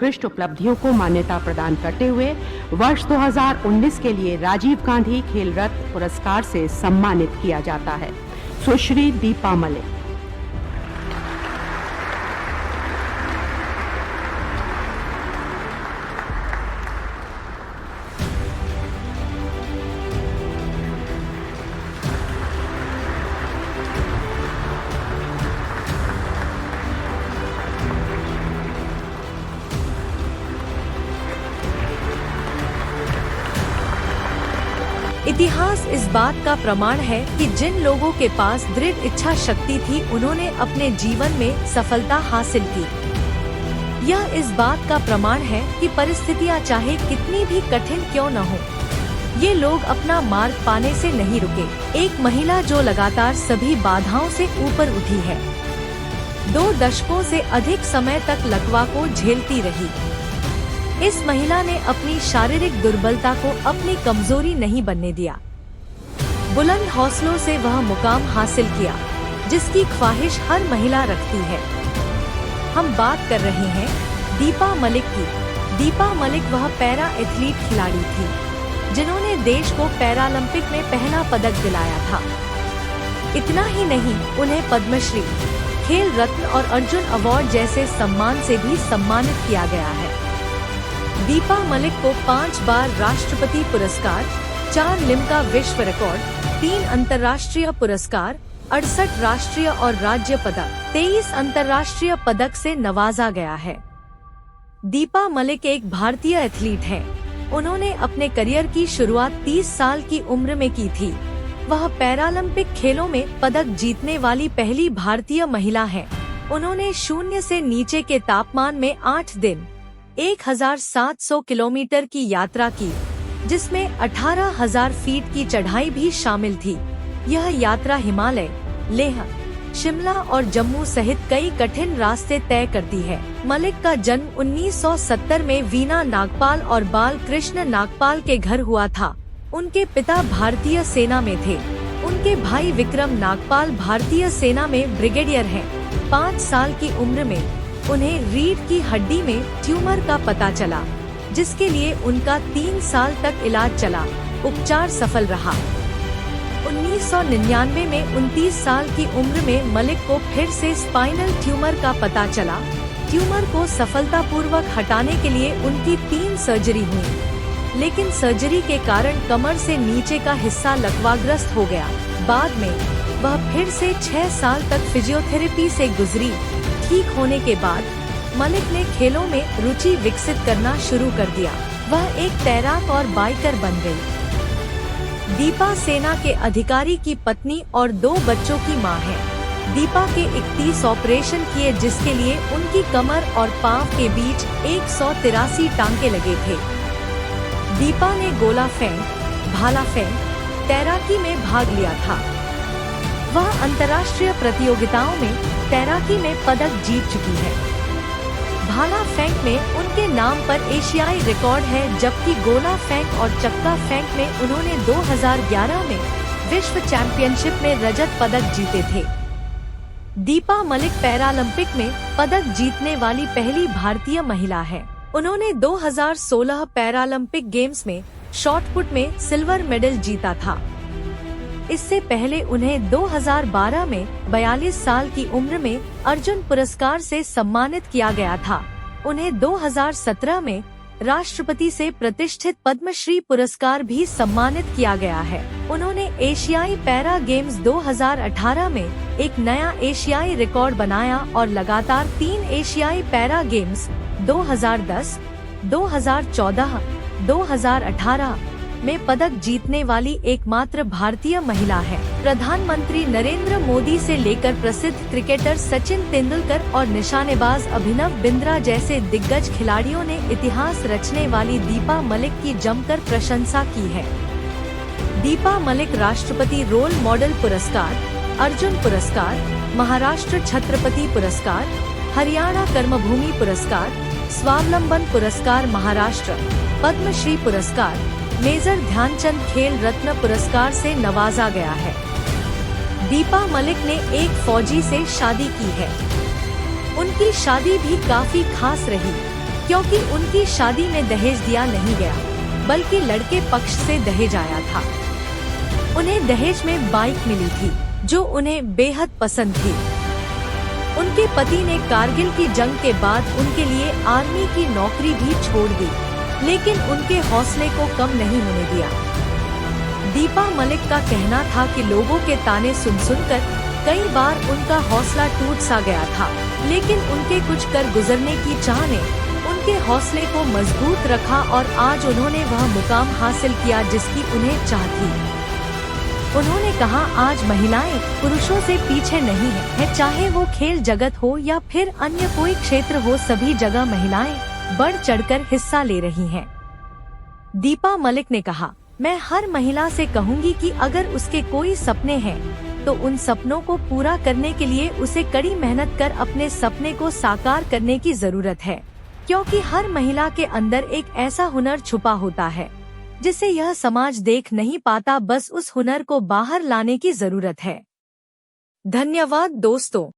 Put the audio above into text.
उत्कृष्ट उपलब्धियों को मान्यता प्रदान करते हुए वर्ष 2019 के लिए राजीव गांधी खेल रत्न पुरस्कार से सम्मानित किया जाता है। सुश्री दीपा मलिक। इतिहास इस बात का प्रमाण है कि जिन लोगों के पास दृढ़ इच्छा शक्ति थी उन्होंने अपने जीवन में सफलता हासिल की। यह इस बात का प्रमाण है कि परिस्थितियां चाहे कितनी भी कठिन क्यों न हो, ये लोग अपना मार्ग पाने से नहीं रुके। एक महिला जो लगातार सभी बाधाओं से ऊपर उठी है, 2 दशकों से अधिक समय तक लकवा को झेलती रही। इस महिला ने अपनी शारीरिक दुर्बलता को अपनी कमजोरी नहीं बनने दिया। बुलंद हौसलों से वह मुकाम हासिल किया जिसकी ख्वाहिश हर महिला रखती है। हम बात कर रहे हैं दीपा मलिक की। दीपा मलिक वह पैरा एथलीट खिलाड़ी थी जिन्होंने देश को पैरालंपिक में पहला पदक दिलाया था। इतना ही नहीं, उन्हें पद्मश्री, खेल रत्न और अर्जुन अवार्ड जैसे सम्मान से भी सम्मानित किया गया है। दीपा मलिक को 5 बार राष्ट्रपति पुरस्कार, 4 लिम्का विश्व रिकॉर्ड, 3 अंतर्राष्ट्रीय पुरस्कार, 68 राष्ट्रीय और राज्य पदक, 23 अंतर्राष्ट्रीय पदक से नवाजा गया है। दीपा मलिक एक भारतीय एथलीट हैं। उन्होंने अपने करियर की शुरुआत 30 साल की उम्र में की थी। वह पैरालंपिक खेलों में पदक जीतने वाली पहली भारतीय महिला है। उन्होंने शून्य से नीचे के तापमान में 8 दिन 1700 किलोमीटर की यात्रा की, जिसमें 18,000 फीट की चढ़ाई भी शामिल थी। यह यात्रा हिमालय, लेह, शिमला और जम्मू सहित कई कठिन रास्ते तय करती है। मलिक का जन्म 1970 में वीना नागपाल और बाल कृष्ण नागपाल के घर हुआ था। उनके पिता भारतीय सेना में थे। उनके भाई विक्रम नागपाल भारतीय सेना में ब्रिगेडियर हैं। 5 साल की उम्र में उन्हें रीढ़ की हड्डी में ट्यूमर का पता चला, जिसके लिए उनका 3 साल तक इलाज चला। उपचार सफल रहा। 1999 में 29 साल की उम्र में मलिक को फिर से स्पाइनल ट्यूमर का पता चला। ट्यूमर को सफलतापूर्वक हटाने के लिए उनकी 3 सर्जरी हुई, लेकिन सर्जरी के कारण कमर से नीचे का हिस्सा लकवाग्रस्त हो गया। बाद में वह फिर से 6 साल तक फिजियोथेरेपी से गुजरी। ठीक होने के बाद मलिक ने खेलों में रुचि विकसित करना शुरू कर दिया। वह एक तैराक और बाइकर बन गई। दीपा सेना के अधिकारी की पत्नी और 2 बच्चों की मां है। दीपा के 31 ऑपरेशन किए, जिसके लिए उनकी कमर और पांव के बीच 183 टांके लगे थे। दीपा ने गोला फेंक, भाला फेंक, तैराकी में भाग लिया था। वह अंतर्राष्ट्रीय प्रतियोगिताओं में तैराकी में पदक जीत चुकी है। भाला फेंक में उनके नाम पर एशियाई रिकॉर्ड है, जबकि गोला फेंक और चक्का फेंक में उन्होंने 2011 में विश्व चैंपियनशिप में रजत पदक जीते थे। दीपा मलिक पैरालंपिक में पदक जीतने वाली पहली भारतीय महिला है। उन्होंने 2016 पैरालंपिक गेम्स में शॉटपुट में सिल्वर मेडल जीता था। इससे पहले उन्हें 2012 में 42 साल की उम्र में अर्जुन पुरस्कार से सम्मानित किया गया था। उन्हें 2017 में राष्ट्रपति से प्रतिष्ठित पद्मश्री पुरस्कार भी सम्मानित किया गया है। उन्होंने एशियाई पैरा गेम्स 2018 में एक नया एशियाई रिकॉर्ड बनाया और लगातार 3 एशियाई पैरा गेम्स 2010, 2014, 2018 में पदक जीतने वाली एकमात्र भारतीय महिला है। प्रधानमंत्री नरेंद्र मोदी से लेकर प्रसिद्ध क्रिकेटर सचिन तेंदुलकर और निशानेबाज अभिनव बिंद्रा जैसे दिग्गज खिलाड़ियों ने इतिहास रचने वाली दीपा मलिक की जमकर प्रशंसा की है। दीपा मलिक राष्ट्रपति रोल मॉडल पुरस्कार, अर्जुन पुरस्कार, महाराष्ट्र छत्रपति पुरस्कार, हरियाणा कर्मभूमि पुरस्कार, स्वावलंबन पुरस्कार महाराष्ट्र, पद्मश्री पुरस्कार, मेजर ध्यानचंद खेल रत्न पुरस्कार से नवाजा गया है। दीपा मलिक ने एक फौजी से शादी की है। उनकी शादी भी काफी खास रही। क्योंकि उनकी शादी में दहेज दिया नहीं गया, बल्कि लड़के पक्ष से दहेज आया था। उन्हें दहेज में बाइक मिली थी, जो उन्हें बेहद पसंद थी। उनके पति ने कारगिल की जंग के बाद उनके लिए आर्मी की नौकरी भी छोड़ दी, लेकिन उनके हौसले को कम नहीं होने दिया। दीपा मलिक का कहना था कि लोगों के ताने सुन सुनकर कई बार उनका हौसला टूट सा गया था, लेकिन उनके कुछ कर गुजरने की चाह ने उनके हौसले को मजबूत रखा और आज उन्होंने वह मुकाम हासिल किया जिसकी उन्हें चाह थी। उन्होंने कहा, आज महिलाएं पुरुषों से पीछे नहीं है, चाहे वो खेल जगत हो या फिर अन्य कोई क्षेत्र हो, सभी जगह महिलाएं बढ़ चढ़कर हिस्सा ले रही हैं। दीपा मलिक ने कहा, मैं हर महिला से कहूंगी कि अगर उसके कोई सपने हैं तो उन सपनों को पूरा करने के लिए उसे कड़ी मेहनत कर अपने सपने को साकार करने की जरूरत है, क्योंकि हर महिला के अंदर एक ऐसा हुनर छुपा होता है जिसे यह समाज देख नहीं पाता। बस उस हुनर को बाहर लाने की जरूरत है। धन्यवाद दोस्तों।